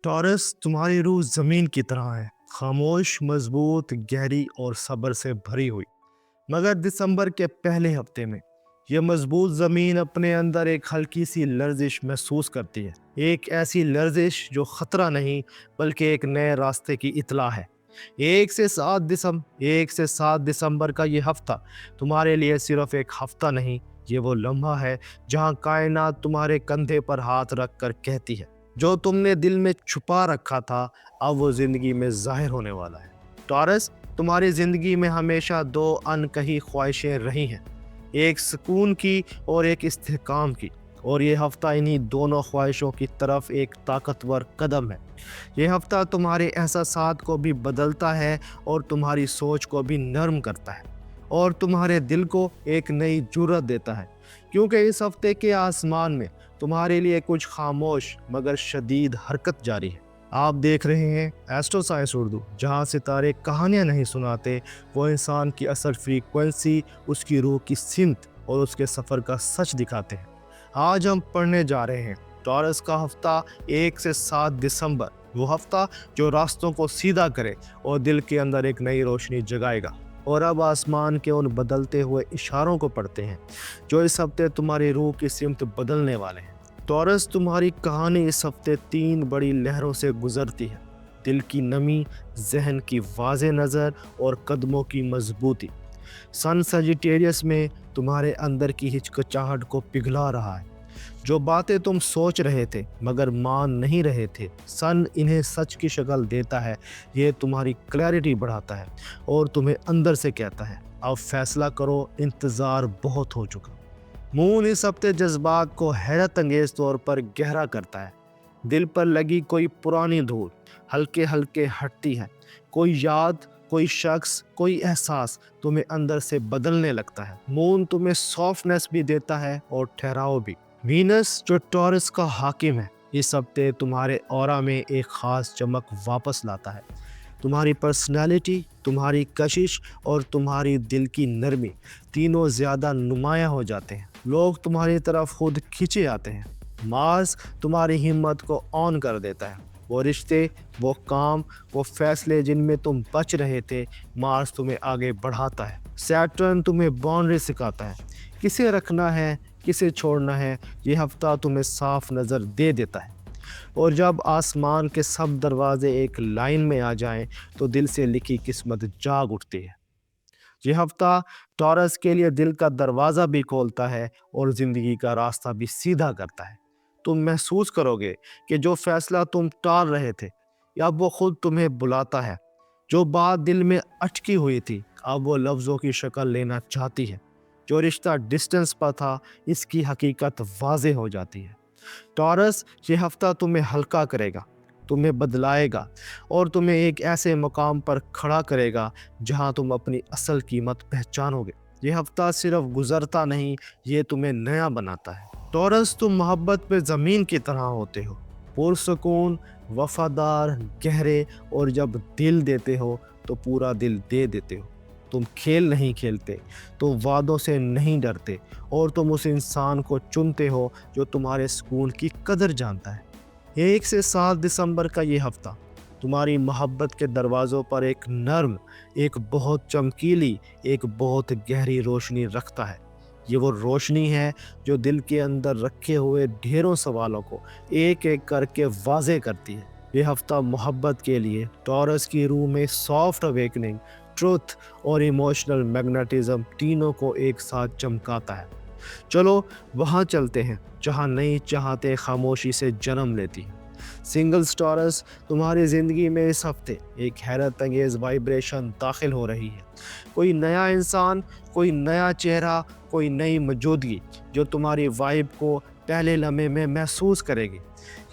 Taurus, तुम्हारी रूह ज़मीन की तरह है, खामोश, मजबूत, गहरी और सब्र से भरी हुई। मगर दिसंबर के पहले हफ्ते में यह मजबूत ज़मीन अपने अंदर एक हल्की सी लर्जिश महसूस करती है। एक ऐसी लर्जिश जो ख़तरा नहीं बल्कि एक नए रास्ते की इतला है। 1 से 7 दिसंबर का ये हफ्ता तुम्हारे लिए सिर्फ एक हफ्ता नहीं, ये वो लम्हा है जहाँ कायनात तुम्हारे कंधे पर हाथ रख कर कहती है, जो तुमने दिल में छुपा रखा था अब वो जिंदगी में जाहिर होने वाला है। टॉरस, तुम्हारी जिंदगी में हमेशा दो अनकही ख्वाहिशें रही हैं, एक सुकून की और एक इस्तेहकाम की, और ये हफ्ता इन्हीं दोनों ख्वाहिशों की तरफ एक ताकतवर कदम है। ये हफ्ता तुम्हारे एहसासात को भी बदलता है और तुम्हारी सोच को भी नरम करता है और तुम्हारे दिल को एक नई जुर्रत देता है, क्योंकि इस हफ्ते के आसमान में तुम्हारे लिए कुछ खामोश मगर शदीद हरकत जारी है। आप देख रहे हैं एस्ट्रो साइंस उर्दू, जहां सितारे कहानियां नहीं सुनाते, वो इंसान की असल फ्रीक्वेंसी, उसकी रूह की सिमत और उसके सफ़र का सच दिखाते हैं। आज हम पढ़ने जा रहे हैं टॉरस का हफ्ता 1 से 7 दिसंबर, वो हफ्ता जो रास्तों को सीधा करे और दिल के अंदर एक नई रोशनी जगाएगा। और अब आसमान के उन बदलते हुए इशारों को पढ़ते हैं जो इस हफ्ते तुम्हारी रूह की सिमत बदलने वाले हैं। टॉरस, तुम्हारी कहानी इस हफ्ते 3 बड़ी लहरों से गुजरती है: दिल की नमी, जहन की वाज़े नज़र और कदमों की मजबूती। सन सजिटेरियस में तुम्हारे अंदर की हिचकिचाहट को पिघला रहा है, जो बातें तुम सोच रहे थे मगर मान नहीं रहे थे, सन इन्हें सच की शक्ल देता है। ये तुम्हारी क्लैरिटी बढ़ाता है और तुम्हें अंदर से कहता है, अब फैसला करो, इंतज़ार बहुत हो चुका। मून इस हफ्ते जज्बात को हैरत अंगेज तौर पर गहरा करता है। दिल पर लगी कोई पुरानी धूल हल्के हल्के हटती है। कोई याद, कोई शख्स, कोई एहसास तुम्हें अंदर से बदलने लगता है। मून तुम्हें सॉफ्टनेस भी देता है और ठहराव भी। वीनस, जो टॉरस का हाकिम है, इस हफ्ते तुम्हारे ऑरा में एक खास चमक वापस लाता है। तुम्हारी पर्सनालिटी, तुम्हारी कशिश और तुम्हारी दिल की नरमी तीनों ज़्यादा नुमायाँ हो जाते हैं। लोग तुम्हारी तरफ खुद खींचे आते हैं। मार्स तुम्हारी हिम्मत को ऑन कर देता है। वो रिश्ते, वो काम, वो फैसले जिनमें तुम बच रहे थे, मार्स तुम्हें आगे बढ़ाता है। सैटर्न तुम्हें बाउंड्री सिखाता है, किसे रखना है, किसे छोड़ना है। ये हफ्ता तुम्हें साफ नज़र दे देता है। और जब आसमान के सब दरवाजे एक लाइन में आ जाएं, तो दिल से लिखी किस्मत जाग उठती है। ये हफ्ता टॉरस के लिए दिल का दरवाज़ा भी खोलता है और ज़िंदगी का रास्ता भी सीधा करता है। तुम महसूस करोगे कि जो फैसला तुम टाल रहे थे, अब वो खुद तुम्हें बुलाता है। जो बात दिल में अटकी हुई थी, अब वो लफ्ज़ों की शक्ल लेना चाहती है। जो रिश्ता डिस्टेंस पर था, इसकी हकीकत वाज़े हो जाती है। टॉरस, ये हफ्ता तुम्हें हल्का करेगा, तुम्हें बदलाएगा और तुम्हें एक ऐसे मकाम पर खड़ा करेगा जहां तुम अपनी असल कीमत पहचानोगे। ये हफ्ता सिर्फ गुजरता नहीं, ये तुम्हें नया बनाता है। टॉरस, तुम मोहब्बत पे ज़मीन की तरह होते हो, पुरसुकून, वफादार, गहरे, और जब दिल देते हो तो पूरा दिल दे देते हो। तुम खेल नहीं खेलते, तुम वादों से नहीं डरते, और तुम उस इंसान को चुनते हो जो तुम्हारे सुकून की कदर जानता है। 1 से 7 दिसंबर का ये हफ्ता तुम्हारी मोहब्बत के दरवाज़ों पर एक नर्म, एक बहुत चमकीली, एक बहुत गहरी रोशनी रखता है। ये वो रोशनी है जो दिल के अंदर रखे हुए ढेरों सवालों को एक एक करके वाज़े करती है। ये हफ्ता मोहब्बत के लिए टॉरस की रूह में सॉफ्ट अवेकनिंग, ट्रुथ और इमोशनल मैग्नेटिज्म तीनों को एक साथ चमकाता है। चलो वहाँ चलते हैं जहाँ नई चाहते खामोशी से जन्म लेती हैं। सिंगल्स टॉरस, तुम्हारी ज़िंदगी में इस हफ्ते एक हैरत अंगेज़ वाइब्रेशन दाखिल हो रही है। कोई नया इंसान, कोई नया चेहरा, कोई नई मौजूदगी जो तुम्हारी वाइब को पहले लम्हे में महसूस करेगी।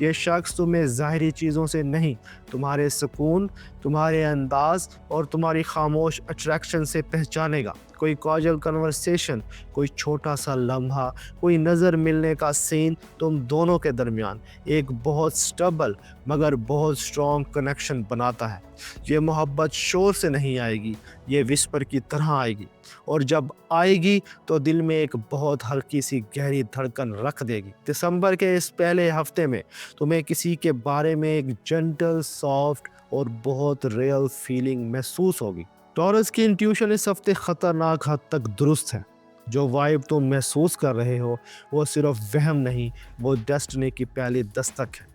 ये शख्स तुम्हें ज़ाहिरी चीज़ों से नहीं, तुम्हारे सुकून, तुम्हारे अंदाज और तुम्हारी खामोश अट्रैक्शन से पहचानेगा। कोई कॉजुअल कन्वर्सेशन, कोई छोटा सा लम्हा, कोई नज़र मिलने का सीन, तुम दोनों के दरमियान एक बहुत स्टबल मगर बहुत स्ट्रॉन्ग कनेक्शन बनाता है। ये मोहब्बत शोर से नहीं आएगी, ये विस्पर की तरह आएगी, और जब आएगी तो दिल में एक बहुत हल्की सी गहरी धड़कन रख देगी। दिसंबर के इस पहले हफ्ते में तुम्हें किसी के बारे में एक जेंटल, सॉफ्ट और बहुत रियल फीलिंग महसूस होगी। टॉरस की इंट्यूशन इस हफ्ते खतरनाक हद तक दुरुस्त है। जो वाइब तुम महसूस कर रहे हो वो सिर्फ वहम नहीं, वो डेस्टिनी की पहली दस्तक है।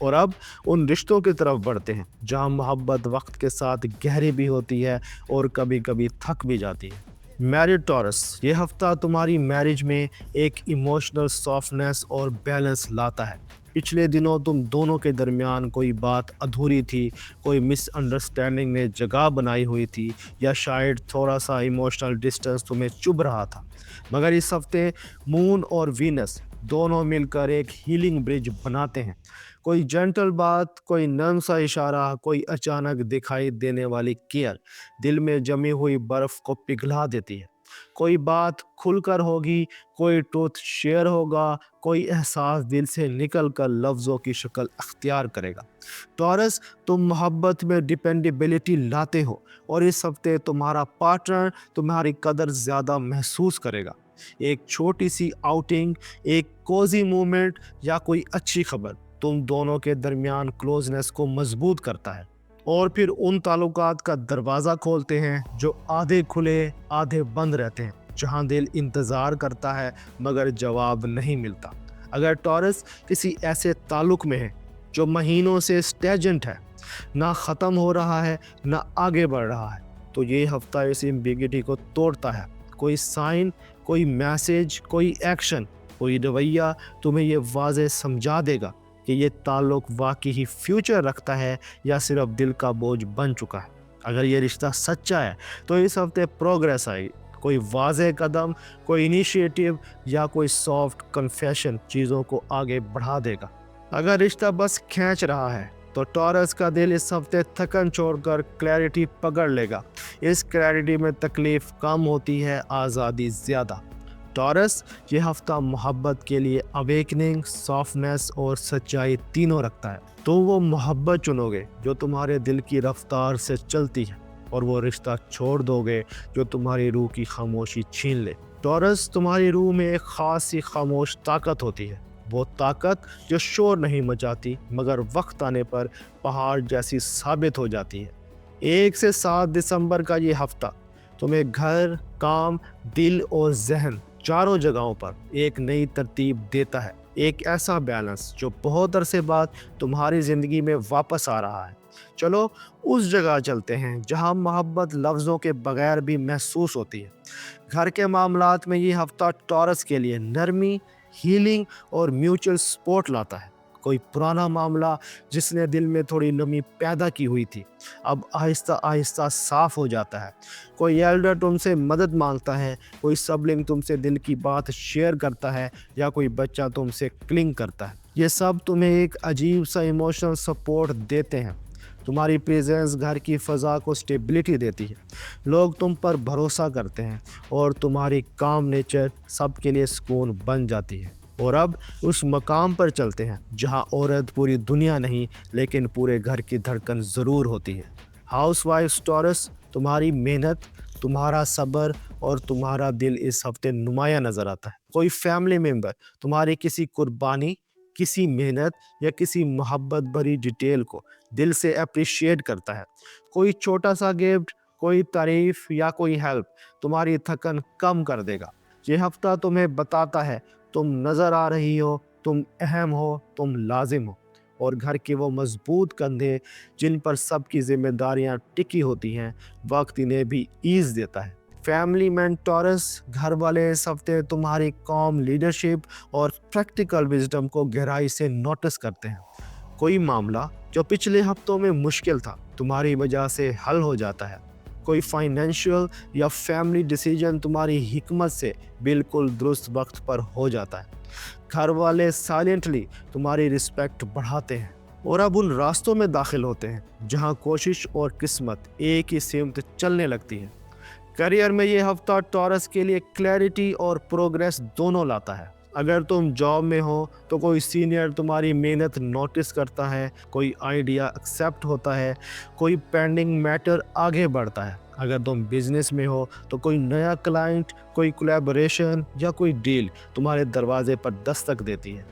और अब उन रिश्तों की तरफ बढ़ते हैं जहां मोहब्बत वक्त के साथ गहरी भी होती है और कभी कभी थक भी जाती है। मैरिड टॉरस, ये हफ्ता तुम्हारी मैरिज में एक इमोशनल सॉफ्टनेस और बैलेंस लाता है। पिछले दिनों तुम दोनों के दरमियान कोई बात अधूरी थी, कोई मिसअंडरस्टैंडिंग ने जगह बनाई हुई थी, या शायद थोड़ा सा इमोशनल डिस्टेंस तुम्हें चुभ रहा था। मगर इस हफ्ते मून और वीनस दोनों मिलकर एक हीलिंग ब्रिज बनाते हैं। कोई जेंटल बात, कोई नर्म सा इशारा, कोई अचानक दिखाई देने वाली केयर दिल में जमी हुई बर्फ को पिघला देती है। कोई बात खुलकर होगी, कोई ट्रूथ शेयर होगा, कोई एहसास दिल से निकल कर लफ्ज़ों की शक्ल अख्तियार करेगा। टॉरस, तुम मोहब्बत में डिपेंडेबिलिटी लाते हो और इस हफ्ते तुम्हारा पार्टनर तुम्हारी कदर ज़्यादा महसूस करेगा। एक छोटी सी आउटिंग, एक कोजी मूवमेंट या कोई अच्छी खबर तुम दोनों के दरमियान क्लोजनेस को मजबूत करता है और फिर उन ताल्लुकात का दरवाज़ा खोलते हैं जो आधे खुले आधे बंद रहते हैं, जहां दिल इंतज़ार करता है मगर जवाब नहीं मिलता। अगर टॉरस किसी ऐसे ताल्लुक में है जो महीनों से स्टेजेंट है, ना ख़त्म हो रहा है ना आगे बढ़ रहा है, तो ये हफ्ता इस एम्बिग्युइटी को तोड़ता है। कोई साइन, कोई मैसेज, कोई एक्शन, कोई रवैया तुम्हें ये वाज़े समझा देगा कि ये ताल्लुक वाकई ही फ्यूचर रखता है या सिर्फ दिल का बोझ बन चुका है। अगर ये रिश्ता सच्चा है तो इस हफ्ते प्रोग्रेस आएगी, कोई वाज़े कदम, कोई इनिशिएटिव या कोई सॉफ्ट कन्फेशन चीज़ों को आगे बढ़ा देगा। अगर रिश्ता बस खींच रहा है तो टॉरस का दिल इस हफ्ते थकन छोड़कर क्लैरिटी पकड़ लेगा। इस क्लैरिटी में तकलीफ कम होती है, आज़ादी ज़्यादा। टॉरस, ये हफ्ता मोहब्बत के लिए अवेकनिंग, सॉफ्टनेस और सच्चाई तीनों रखता है। तो वो मोहब्बत चुनोगे जो तुम्हारे दिल की रफ्तार से चलती है और वो रिश्ता छोड़ दोगे जो तुम्हारी रूह की खामोशी छीन ले। टॉरस, तुम्हारी रूह में एक ख़ास सी खामोश ताकत होती है, वो ताकत जो शोर नहीं मचाती मगर वक्त आने पर पहाड़ जैसी साबित हो जाती है। 1 से 7 दिसंबर का ये हफ्ता तुम्हें घर, काम, दिल और जहन चारों जगहों पर एक नई तरतीब देता है। एक ऐसा बैलेंस जो बहुत अरसे बाद तुम्हारी ज़िंदगी में वापस आ रहा है। चलो उस जगह चलते हैं जहां मोहब्बत लफ्ज़ों के बगैर भी महसूस होती है। घर के मामलात में ये हफ्ता टॉरस के लिए नरमी, हीलिंग और म्यूचुअल सपोर्ट लाता है। कोई पुराना मामला जिसने दिल में थोड़ी नमी पैदा की हुई थी, अब आहिस्ता आहिस्ता साफ हो जाता है। कोई एल्डर तुमसे मदद मांगता है, कोई सबलिंग तुमसे दिल की बात शेयर करता है या कोई बच्चा तुमसे क्लिंग करता है। ये सब तुम्हें एक अजीब सा इमोशनल सपोर्ट देते हैं। तुम्हारी प्रेजेंस घर की फ़ज़ा को स्टेबिलिटी देती है, लोग तुम पर भरोसा करते हैं और तुम्हारी काम नेचर सबके लिए सुकून बन जाती है। और अब उस मकाम पर चलते हैं जहां औरत पूरी दुनिया नहीं लेकिन पूरे घर की धड़कन ज़रूर होती है। हाउसवाइफ टॉरस, तुम्हारी मेहनत, तुम्हारा सब्र और तुम्हारा दिल इस हफ्ते नुमाया नज़र आता है। कोई फैमिली मेम्बर तुम्हारी किसी कुर्बानी, किसी मेहनत या किसी मोहब्बत भरी डिटेल को दिल से अप्रिशिएट करता है। कोई छोटा सा गिफ्ट, कोई तारीफ या कोई हेल्प तुम्हारी थकन कम कर देगा। ये हफ्ता तुम्हें बताता है तुम नज़र आ रही हो, तुम अहम हो, तुम लाजिम हो। और घर के वो मजबूत कंधे जिन पर सबकी जिम्मेदारियां टिकी होती हैं, वक्त इन्हें भी ईज़ देता है। फैमिली मैन टॉरस, घर वाले इस हफ्ते तुम्हारी कॉम लीडरशिप और प्रैक्टिकल विजडम को गहराई से नोटिस करते हैं। कोई मामला जो पिछले हफ्तों में मुश्किल था तुम्हारी वजह से हल हो जाता है। कोई फाइनेंशियल या फैमिली डिसीजन तुम्हारी हिकमत से बिल्कुल दुरुस्त वक्त पर हो जाता है। घर वाले साइलेंटली तुम्हारी रिस्पेक्ट बढ़ाते हैं और अब उन रास्तों में दाखिल होते हैं जहां कोशिश और किस्मत एक ही सिमत चलने लगती है। करियर में ये हफ्ता टॉरस के लिए क्लैरिटी और प्रोग्रेस दोनों लाता है। अगर तुम जॉब में हो तो कोई सीनियर तुम्हारी मेहनत नोटिस करता है, कोई आइडिया एक्सेप्ट होता है, कोई पेंडिंग मैटर आगे बढ़ता है। अगर तुम बिजनेस में हो तो कोई नया क्लाइंट, कोई कोलैबोरेशन या कोई डील तुम्हारे दरवाजे पर दस्तक देती है।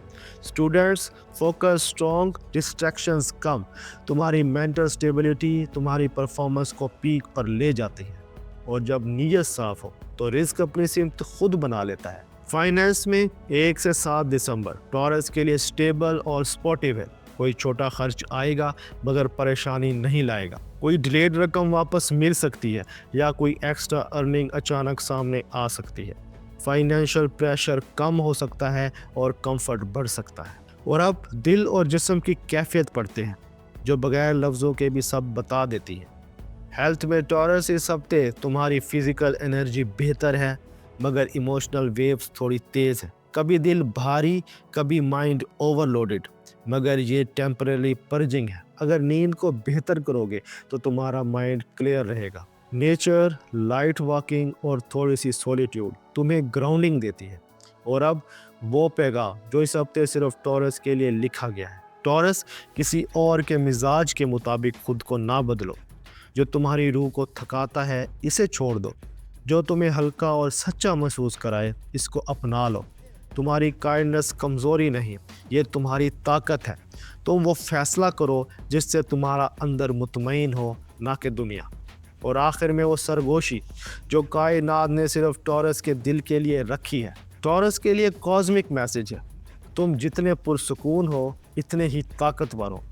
स्टूडेंट्स, फोकस स्ट्रॉन्ग, डिस्ट्रैक्शंस कम। तुम्हारी मेंटल स्टेबिलिटी तुम्हारी परफॉर्मेंस को पीक पर ले जाती है। और जब नीयत साफ हो तो रिस्क अपनी सिमत खुद बना लेता है। फाइनेंस में 1 से 7 दिसंबर टॉरस के लिए स्टेबल और स्पोर्टिव है। कोई छोटा खर्च आएगा मगर परेशानी नहीं लाएगा। कोई डिलेड रकम वापस मिल सकती है या कोई एक्स्ट्रा अर्निंग अचानक सामने आ सकती है। फाइनेंशियल प्रेशर कम हो सकता है और कंफर्ट बढ़ सकता है। और अब दिल और जिस्म की कैफियत पढ़ते हैं जो बगैर लफ्ज़ों के भी सब बता देती है। हेल्थ में टॉरस इस हफ्ते तुम्हारी फिजिकल एनर्जी बेहतर है मगर इमोशनल वेव्स थोड़ी तेज़ है। कभी दिल भारी, कभी माइंड ओवरलोडेड, मगर ये टेम्परेरी पर्जिंग है। अगर नींद को बेहतर करोगे तो तुम्हारा माइंड क्लियर रहेगा। नेचर, लाइट वॉकिंग और थोड़ी सी सॉलिट्यूड तुम्हें ग्राउंडिंग देती है। और अब वो पैगाम जो इस हफ्ते सिर्फ टॉरस के लिए लिखा गया है। टॉरस, किसी और के मिजाज के मुताबिक खुद को ना बदलो। जो तुम्हारी रूह को थकाता है इसे छोड़ दो। जो तुम्हें हल्का और सच्चा महसूस कराए इसको अपना लो। तुम्हारी काइंडनेस कमज़ोरी नहीं, ये तुम्हारी ताकत है। तुम वो फैसला करो जिससे तुम्हारा अंदर मुतमईन हो, ना कि दुनिया। और आखिर में वो सरगोशी जो कायनात ने सिर्फ टॉरस के दिल के लिए रखी है। टॉरस के लिए कॉस्मिक मैसेज है, तुम जितने पुरसुकून हो इतने ही ताकतवर हो।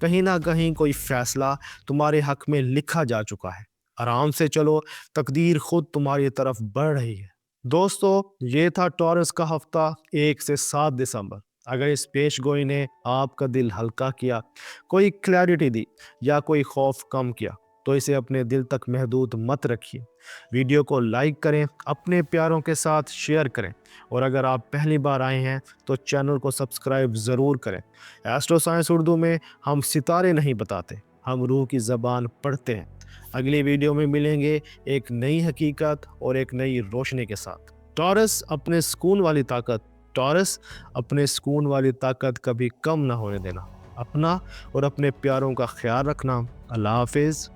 कहीं ना कहीं कोई फैसला तुम्हारे हक में लिखा जा चुका है। आराम से चलो, तकदीर खुद तुम्हारी तरफ बढ़ रही है। दोस्तों, ये था टॉरस का हफ्ता 1 से 7 दिसंबर। अगर इस पेश गोई ने आपका दिल हल्का किया, कोई क्लैरिटी दी या कोई खौफ कम किया तो इसे अपने दिल तक महदूद मत रखिए। वीडियो को लाइक करें, अपने प्यारों के साथ शेयर करें और अगर आप पहली बार आए हैं तो चैनल को सब्सक्राइब ज़रूर करें। एस्ट्रो साइंस उर्दू में हम सितारे नहीं बताते, हम रूह की ज़बान पढ़ते हैं। अगली वीडियो में मिलेंगे एक नई हकीकत और एक नई रोशनी के साथ। टॉरस अपने सुकून वाली ताकत टॉरस अपने सुकून वाली ताकत कभी कम ना होने देना। अपना और अपने प्यारों का ख्याल रखना। अल्लाह हाफिज़।